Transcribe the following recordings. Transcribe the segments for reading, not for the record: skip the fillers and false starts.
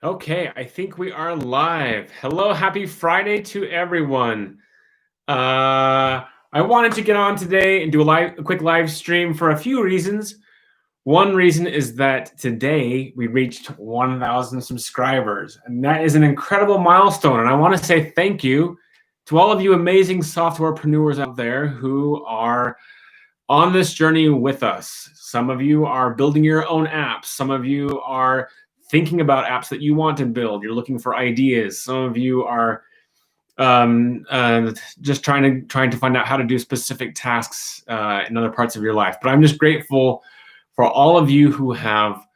Okay, I think we are live. Hello, happy Friday to everyone. I wanted to get on today and do a quick live stream for a few reasons. One reason is that today we reached 1,000 subscribers, and that is an incredible milestone. And I want to say thank you to all of you amazing softwarepreneurs out there who are on this journey with us. Some of you are building your own apps. Some of you are thinking about apps that you want to build. You're looking for ideas. Some of you are just trying to find out how to do specific tasks in other parts of your life. But I'm just grateful for all of you who have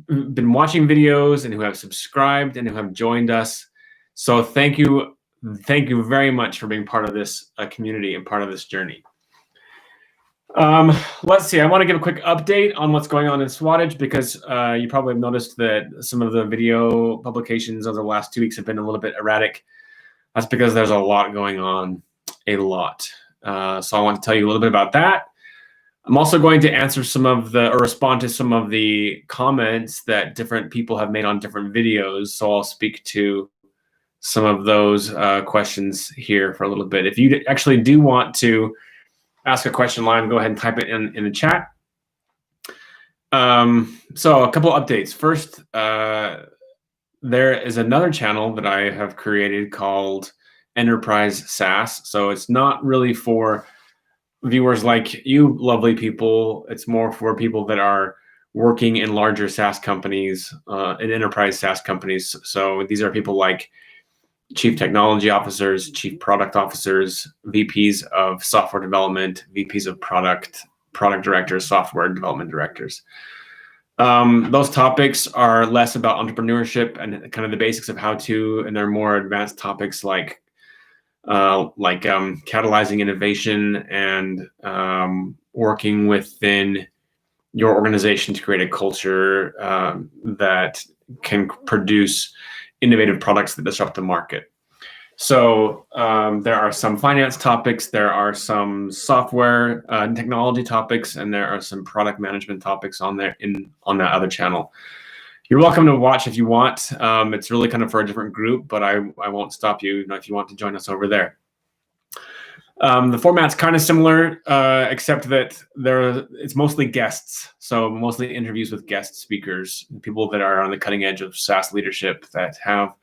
been watching videos and who have subscribed and who have joined us. So thank you very much for being part of this community and part of this journey. Let's see, I want to give a quick update on what's going on in Swattage because you probably have noticed that some of the video publications over the last 2 weeks have been a little bit erratic. That's because there's a lot going on, a lot. So I want to tell you a little bit about that. I'm also going to answer respond to some of the comments that different people have made on different videos. So I'll speak to some of those questions here for a little bit. If you actually do want to ask a question live, go ahead and type it in the chat. So a couple updates. First, there is another channel that I have created called Enterprise SaaS. So it's not really for viewers like you lovely people. It's more for people that are working in larger SaaS companies, in enterprise SaaS companies. So these are people like chief technology officers, chief product officers, VPs of software development, VPs of product directors, software development directors. Those topics are less about entrepreneurship and kind of the basics of how to, and they're more advanced topics like catalyzing innovation and working within your organization to create a culture that can produce innovative products that disrupt the market. So there are some finance topics, there are some software technology topics, and there are some product management topics on there on that other channel. You're welcome to watch if you want. It's really kind of for a different group, but I won't stop you, if you want to join us over there. The format's kind of similar, except that it's mostly guests. So mostly interviews with guest speakers, people that are on the cutting edge of SaaS leadership that have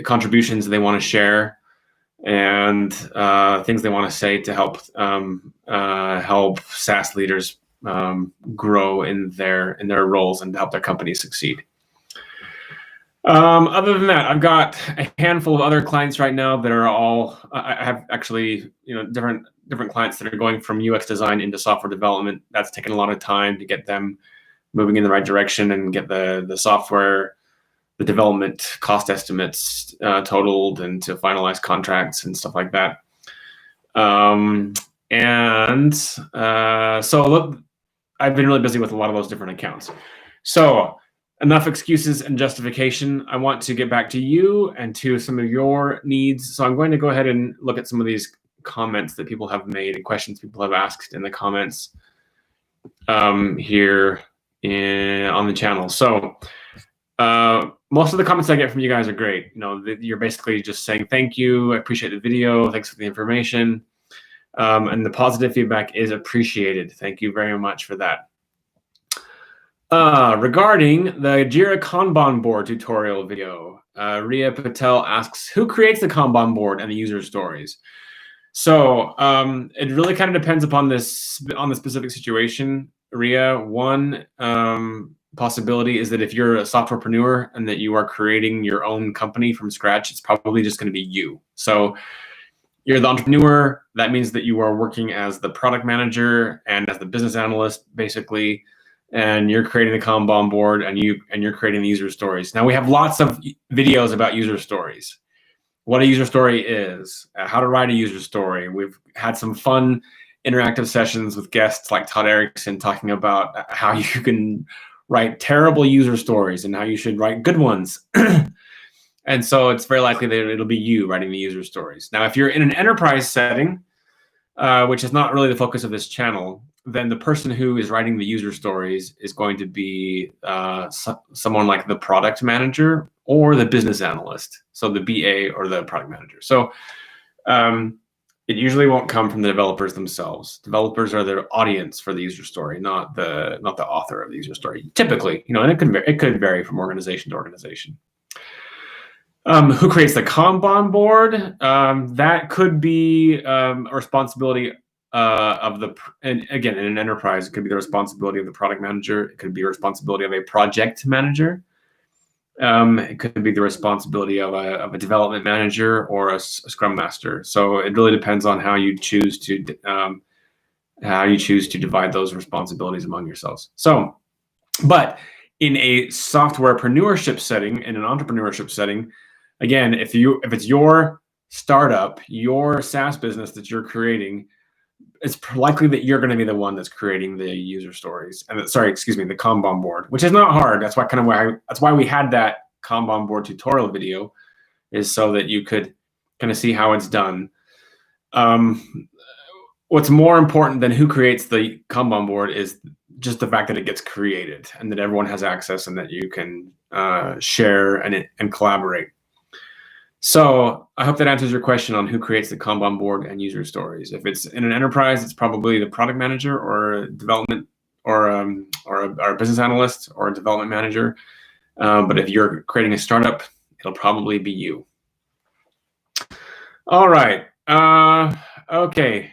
contributions they want to share and things they want to say to help SaaS leaders grow in their roles and help their companies succeed. Other than that, I've got a handful of other clients right now that are all, I have actually, different clients that are going from UX design into software development. That's taken a lot of time to get them moving in the right direction and get the software, the development cost estimates totaled and to finalize contracts and stuff like that. So look, I've been really busy with a lot of those different accounts. So enough excuses and justification. I want to get back to you and to some of your needs. So I'm going to go ahead and look at some of these comments that people have made and questions people have asked in the comments here on the channel. So most of the comments I get from you guys are great. You're basically just saying thank you, I appreciate the video, thanks for the information. And the positive feedback is appreciated. Thank you very much for that. Regarding the Jira Kanban board tutorial video, Ria Patel asks, who creates the Kanban board and the user stories? So it really kind of depends upon the specific situation, Ria. One possibility is that if you're a softwarepreneur and that you are creating your own company from scratch, it's probably just going to be you. So you're the entrepreneur. That means that you are working as the product manager and as the business analyst, basically. And you're creating the Kanban board and you're creating the user stories. Now we have lots of videos about user stories, what a user story is, how to write a user story. We've had some fun interactive sessions with guests like Todd Erickson talking about how you can write terrible user stories and how you should write good ones. And so it's very likely that it'll be you writing the user stories. Now, if you're in an enterprise setting, which is not really the focus of this channel, then the person who is writing the user stories is going to be someone like the product manager or the business analyst, so the BA or the product manager. So it usually won't come from the developers themselves. Developers are the audience for the user story, not the author of the user story. Typically, and it could vary from organization to organization. Who creates the Kanban board? That could be a responsibility of the, and again, in an enterprise, it could be the responsibility of the product manager. It could be a responsibility of a project manager. It could be the responsibility of a development manager or a scrum master. So it really depends on how you choose to divide those responsibilities among yourselves. So, but in a softwarepreneurship setting, in an entrepreneurship setting, again, if it's your startup, your SaaS business that you're creating, it's likely that you're going to be the one that's creating the user stories and the Kanban board, which is not hard. That's why we had that Kanban board tutorial video, is so that you could kind of see how it's done. What's more important than who creates the Kanban board is just the fact that it gets created and that everyone has access and that you can share and collaborate. So I hope that answers your question on who creates the Kanban board and user stories. If it's in an enterprise, it's probably the product manager or development or a business analyst or a development manager. But if you're creating a startup, it'll probably be you. All right. Okay.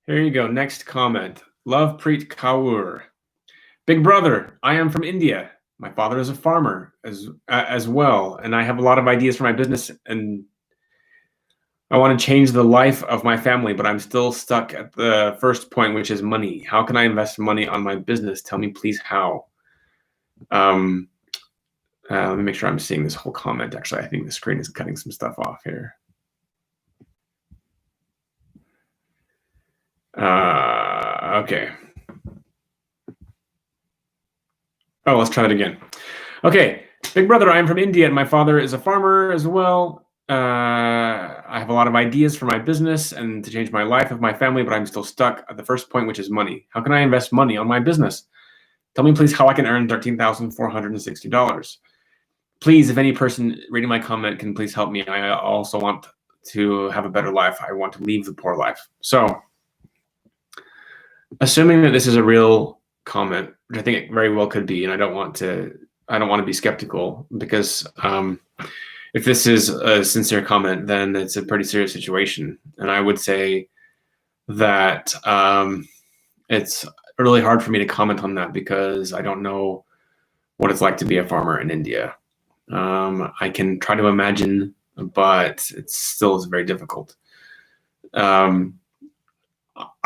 Here you go. Next comment. Lovepreet Kaur. Big brother, I am from India. My father is a farmer as well, and I have a lot of ideas for my business, and I want to change the life of my family, but I'm still stuck at the first point, which is money. How can I invest money on my business? Tell me, please, how. Let me make sure I'm seeing this whole comment. Actually, I think the screen is cutting some stuff off here. Okay. Oh, let's try that again. Okay, big brother, I am from India and my father is a farmer as well. I have a lot of ideas for my business and to change my life of my family, but I'm still stuck at the first point, which is money. How can I invest money on my business? Tell me, please, how I can earn $13,460. Please, if any person reading my comment can please help me. I also want to have a better life. I want to leave the poor life. So, assuming that this is a real comment, which I think it very well could be, and I don't want to be skeptical, because if this is a sincere comment, then it's a pretty serious situation. And I would say that it's really hard for me to comment on that because I don't know what it's like to be a farmer in India. I can try to imagine, but it still is very difficult. I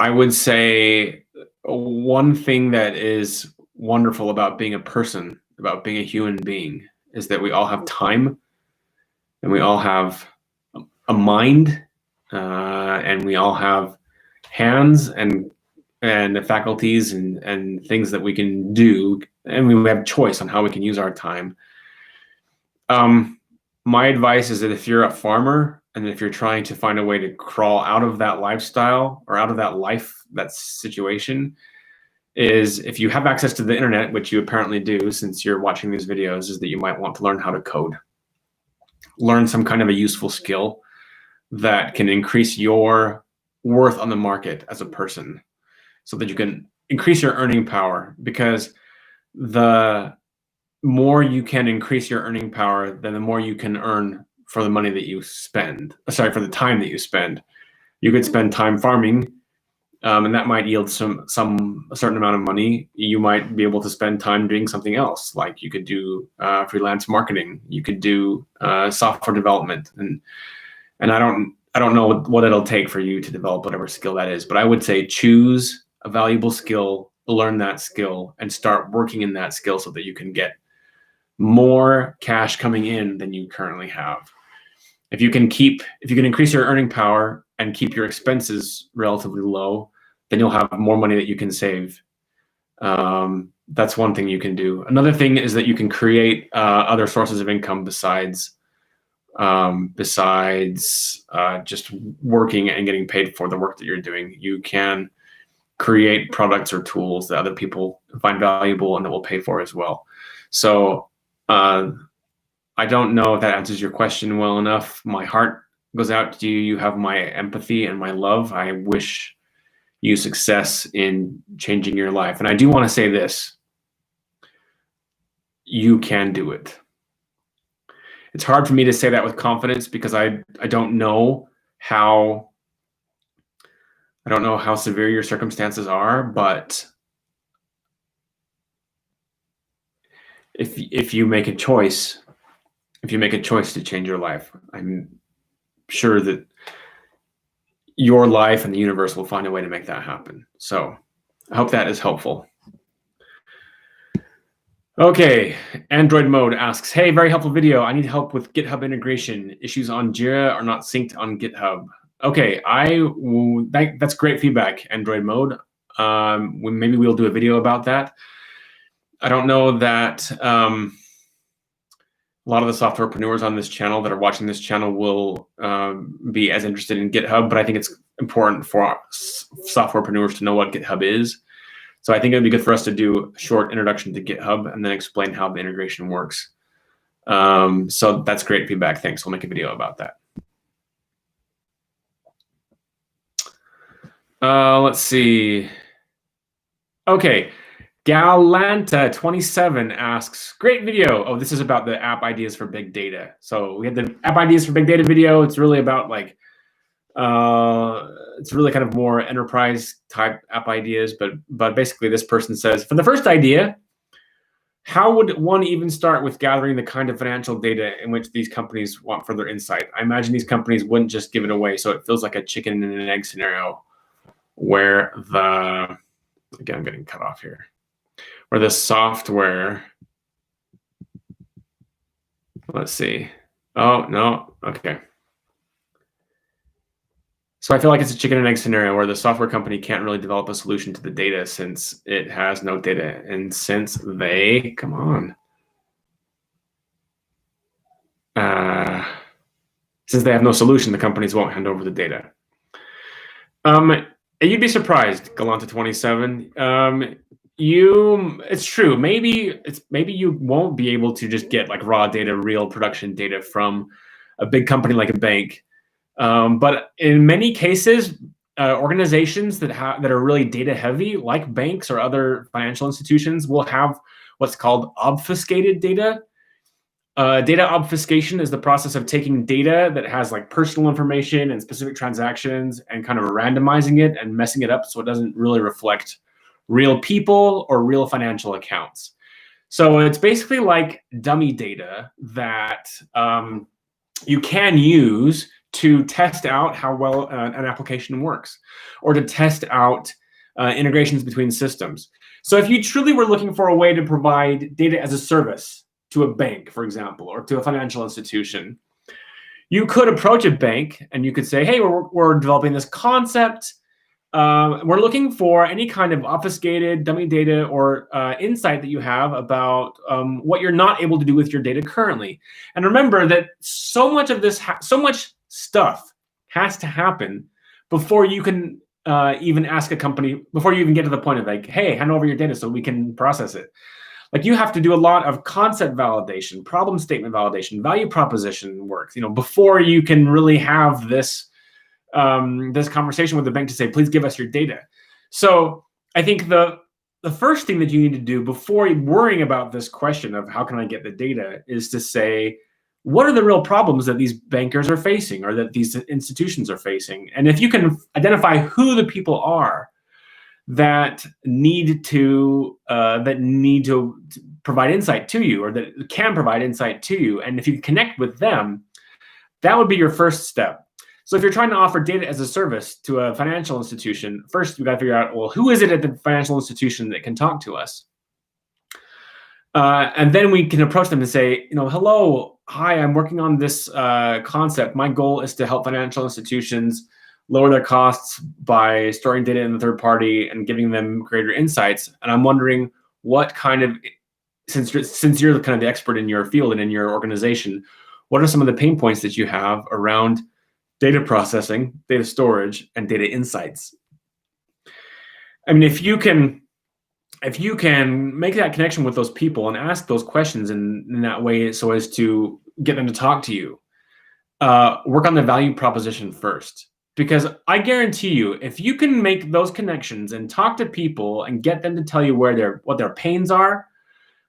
would say one thing that is wonderful about being a person, about being a human being, is that we all have time and we all have a mind and we all have hands and faculties and things that we can do, and we have choice on how we can use our time. My advice is that if you're a farmer and if you're trying to find a way to crawl out of that lifestyle or out of that life, that situation, is if you have access to the internet, which you apparently do since you're watching these videos, is that you might want to learn how to code. Learn some kind of a useful skill that can increase your worth on the market as a person so that you can increase your earning power, because the more you can increase your earning power, then the more you can earn for the money that you spend. Sorry, for the time that you spend. You could spend time farming, and that might yield a certain amount of money. You might be able to spend time doing something else, like you could do freelance marketing. You could do software development, and I don't know what it'll take for you to develop whatever skill that is. But I would say choose a valuable skill, learn that skill, and start working in that skill so that you can get more cash coming in than you currently have. If you can increase your earning power and keep your expenses relatively low, then you'll have more money that you can save. That's one thing you can do. Another thing is that you can create other sources of income besides besides just working and getting paid for the work that you're doing. You can create products or tools that other people find valuable and that will pay for as well. So I don't know if that answers your question well enough. My heart goes out to you. You have my empathy and my love. I wish you success in changing your life. And I do want to say this. You can do it. It's hard for me to say that with confidence because I don't know how severe your circumstances are, but if you make a choice, to change your life, I'm sure that your life and the universe will find a way to make that happen. So I hope that is helpful. Okay, Android Mode asks, hey, very helpful video. I need help with GitHub integration. Issues on Jira are not synced on GitHub. Okay, that's great feedback, Android Mode. Maybe we'll do a video about that. I don't know that a lot of the softwarepreneurs on this channel that are watching this channel will be as interested in GitHub, but I think it's important for softwarepreneurs to know what GitHub is. So I think it'd be good for us to do a short introduction to GitHub and then explain how the integration works. So that's great feedback. Thanks. We'll make a video about that. Let's see. Okay. Galanta27 asks, great video. Oh, this is about the app ideas for big data. So we had the app ideas for big data video. It's really about like, it's really kind of more enterprise type app ideas. But basically this person says, for the first idea, how would one even start with gathering the kind of financial data in which these companies want further insight? I imagine these companies wouldn't just give it away. So it feels like a chicken and an egg scenario where again, I'm getting cut off here. Where the software, let's see. Oh, no, okay. So I feel like it's a chicken and egg scenario where the software company can't really develop a solution to the data since it has no data. And since they, come on. Since they have no solution, the companies won't hand over the data. You'd be surprised, Galanta27. It's true. Maybe you won't be able to just get like raw data, real production data from a big company like a bank. But in many cases, organizations that are really data heavy, like banks or other financial institutions, will have what's called obfuscated data. Data obfuscation is the process of taking data that has like personal information and specific transactions and kind of randomizing it and messing it up so it doesn't really reflect real people or real financial accounts. So it's basically like dummy data that you can use to test out how well an application works or to test out integrations between systems. So if you truly were looking for a way to provide data as a service to a bank, for example, or to a financial institution, you could approach a bank and you could say, hey, we're developing this concept. We're looking for any kind of obfuscated dummy data or insight that you have about what you're not able to do with your data currently. And remember that so much of this, so much stuff has to happen before you can even ask a company, before you even get to the point of like, hey, hand over your data so we can process it. Like you have to do a lot of concept validation, problem statement validation, value proposition work, before you can really have this this conversation with the bank to say, please give us your data. So I think the first thing that you need to do before worrying about this question of how can I get the data is to say, what are the real problems that these bankers are facing or that these institutions are facing? And if you can identify who the people are that need to provide insight to you or that can provide insight to you, and if you connect with them, that would be your first step. So if you're trying to offer data as a service to a financial institution, first we got to figure out, well, who is it at the financial institution that can talk to us? And then we can approach them and say, hello, hi, I'm working on this concept. My goal is to help financial institutions lower their costs by storing data in the third party and giving them greater insights. And I'm wondering what kind of, since you're kind of the expert in your field and in your organization, what are some of the pain points that you have around data processing, data storage, and data insights? I mean, if you can make that connection with those people and ask those questions in that way so as to get them to talk to you, work on the value proposition first. Because I guarantee you, if you can make those connections and talk to people and get them to tell you what their pains are,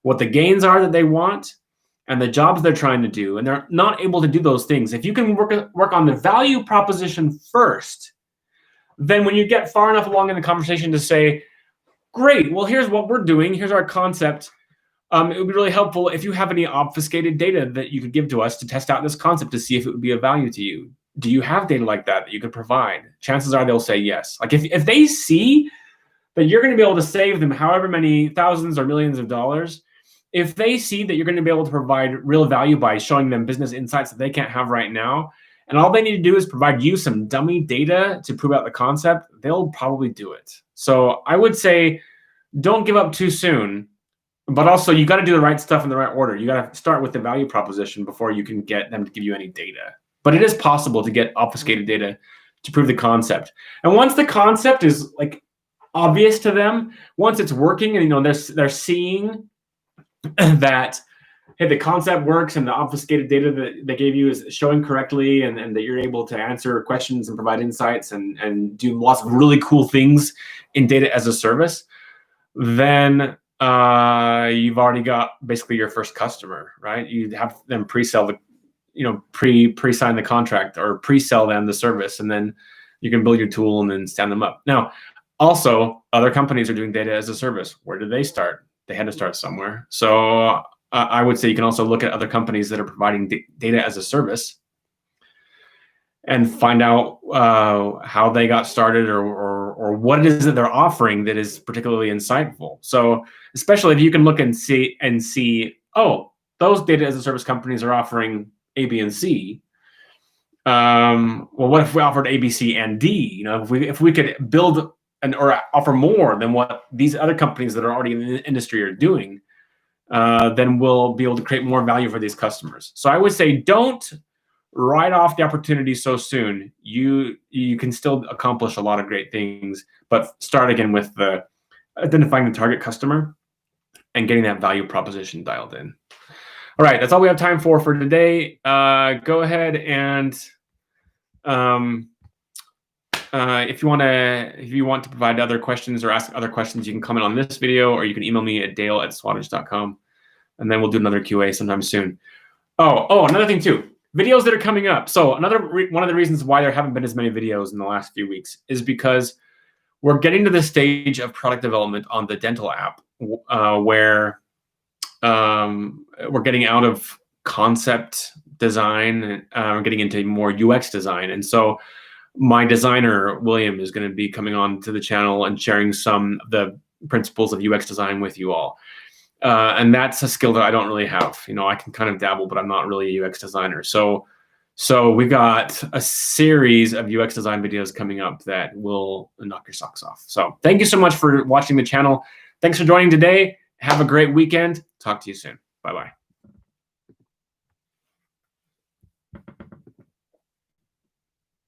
what the gains are that they want, and the jobs they're trying to do, and they're not able to do those things, if you can work on the value proposition first, then when you get far enough along in the conversation to say, great, well, here's what we're doing, here's our concept, it would be really helpful if you have any obfuscated data that you could give to us to test out this concept to see if it would be of value to you. Do you have data like that you could provide? Chances are they'll say yes. Like if they see that you're going to be able to save them however many thousands or millions of dollars, if they see that you're going to be able to provide real value by showing them business insights that they can't have right now, and all they need to do is provide you some dummy data to prove out the concept, they'll probably do it. So I would say don't give up too soon, but also you got to do the right stuff in the right order. You got to start with the value proposition before you can get them to give you any data. But it is possible to get obfuscated data to prove the concept. And once the concept is like obvious to them, once it's working and they're seeing that, hey, the concept works and the obfuscated data that they gave you is showing correctly, and that you're able to answer questions and provide insights and do lots of really cool things in data as a service, then you've already got basically your first customer, right? You have them pre-sell pre-sign the contract or pre-sell them the service, and then you can build your tool and then stand them up. Now, also, other companies are doing data as a service. Where did they start? They had to start somewhere. So I would say you can also look at other companies that are providing data as a service and find out how they got started or what it is that they're offering that is particularly insightful. So especially if you can look and see, oh, those data as a service companies are offering A, B, and C. Well, what if we offered A, B, C, and D? If we could build or offer more than what these other companies that are already in the industry are doing, then we'll be able to create more value for these customers. So I would say don't write off the opportunity so soon. You can still accomplish a lot of great things, but start again with identifying the target customer and getting that value proposition dialed in. All right, that's all we have time for today. Go ahead and if you want to provide other questions or ask other questions, you can comment on this video, or you can email me at dale@swattage.com, and then we'll do another QA sometime soon. Oh, another thing too, videos that are coming up. So one of the reasons why there haven't been as many videos in the last few weeks is because we're getting to the stage of product development on the dental app where we're getting out of concept design and we're getting into more UX design. And so my designer, William, is going to be coming on to the channel and sharing some of the principles of UX design with you all. And that's a skill that I don't really have. I can kind of dabble, but I'm not really a UX designer. So we've got a series of UX design videos coming up that will knock your socks off. So thank you so much for watching the channel. Thanks for joining today. Have a great weekend. Talk to you soon. Bye-bye.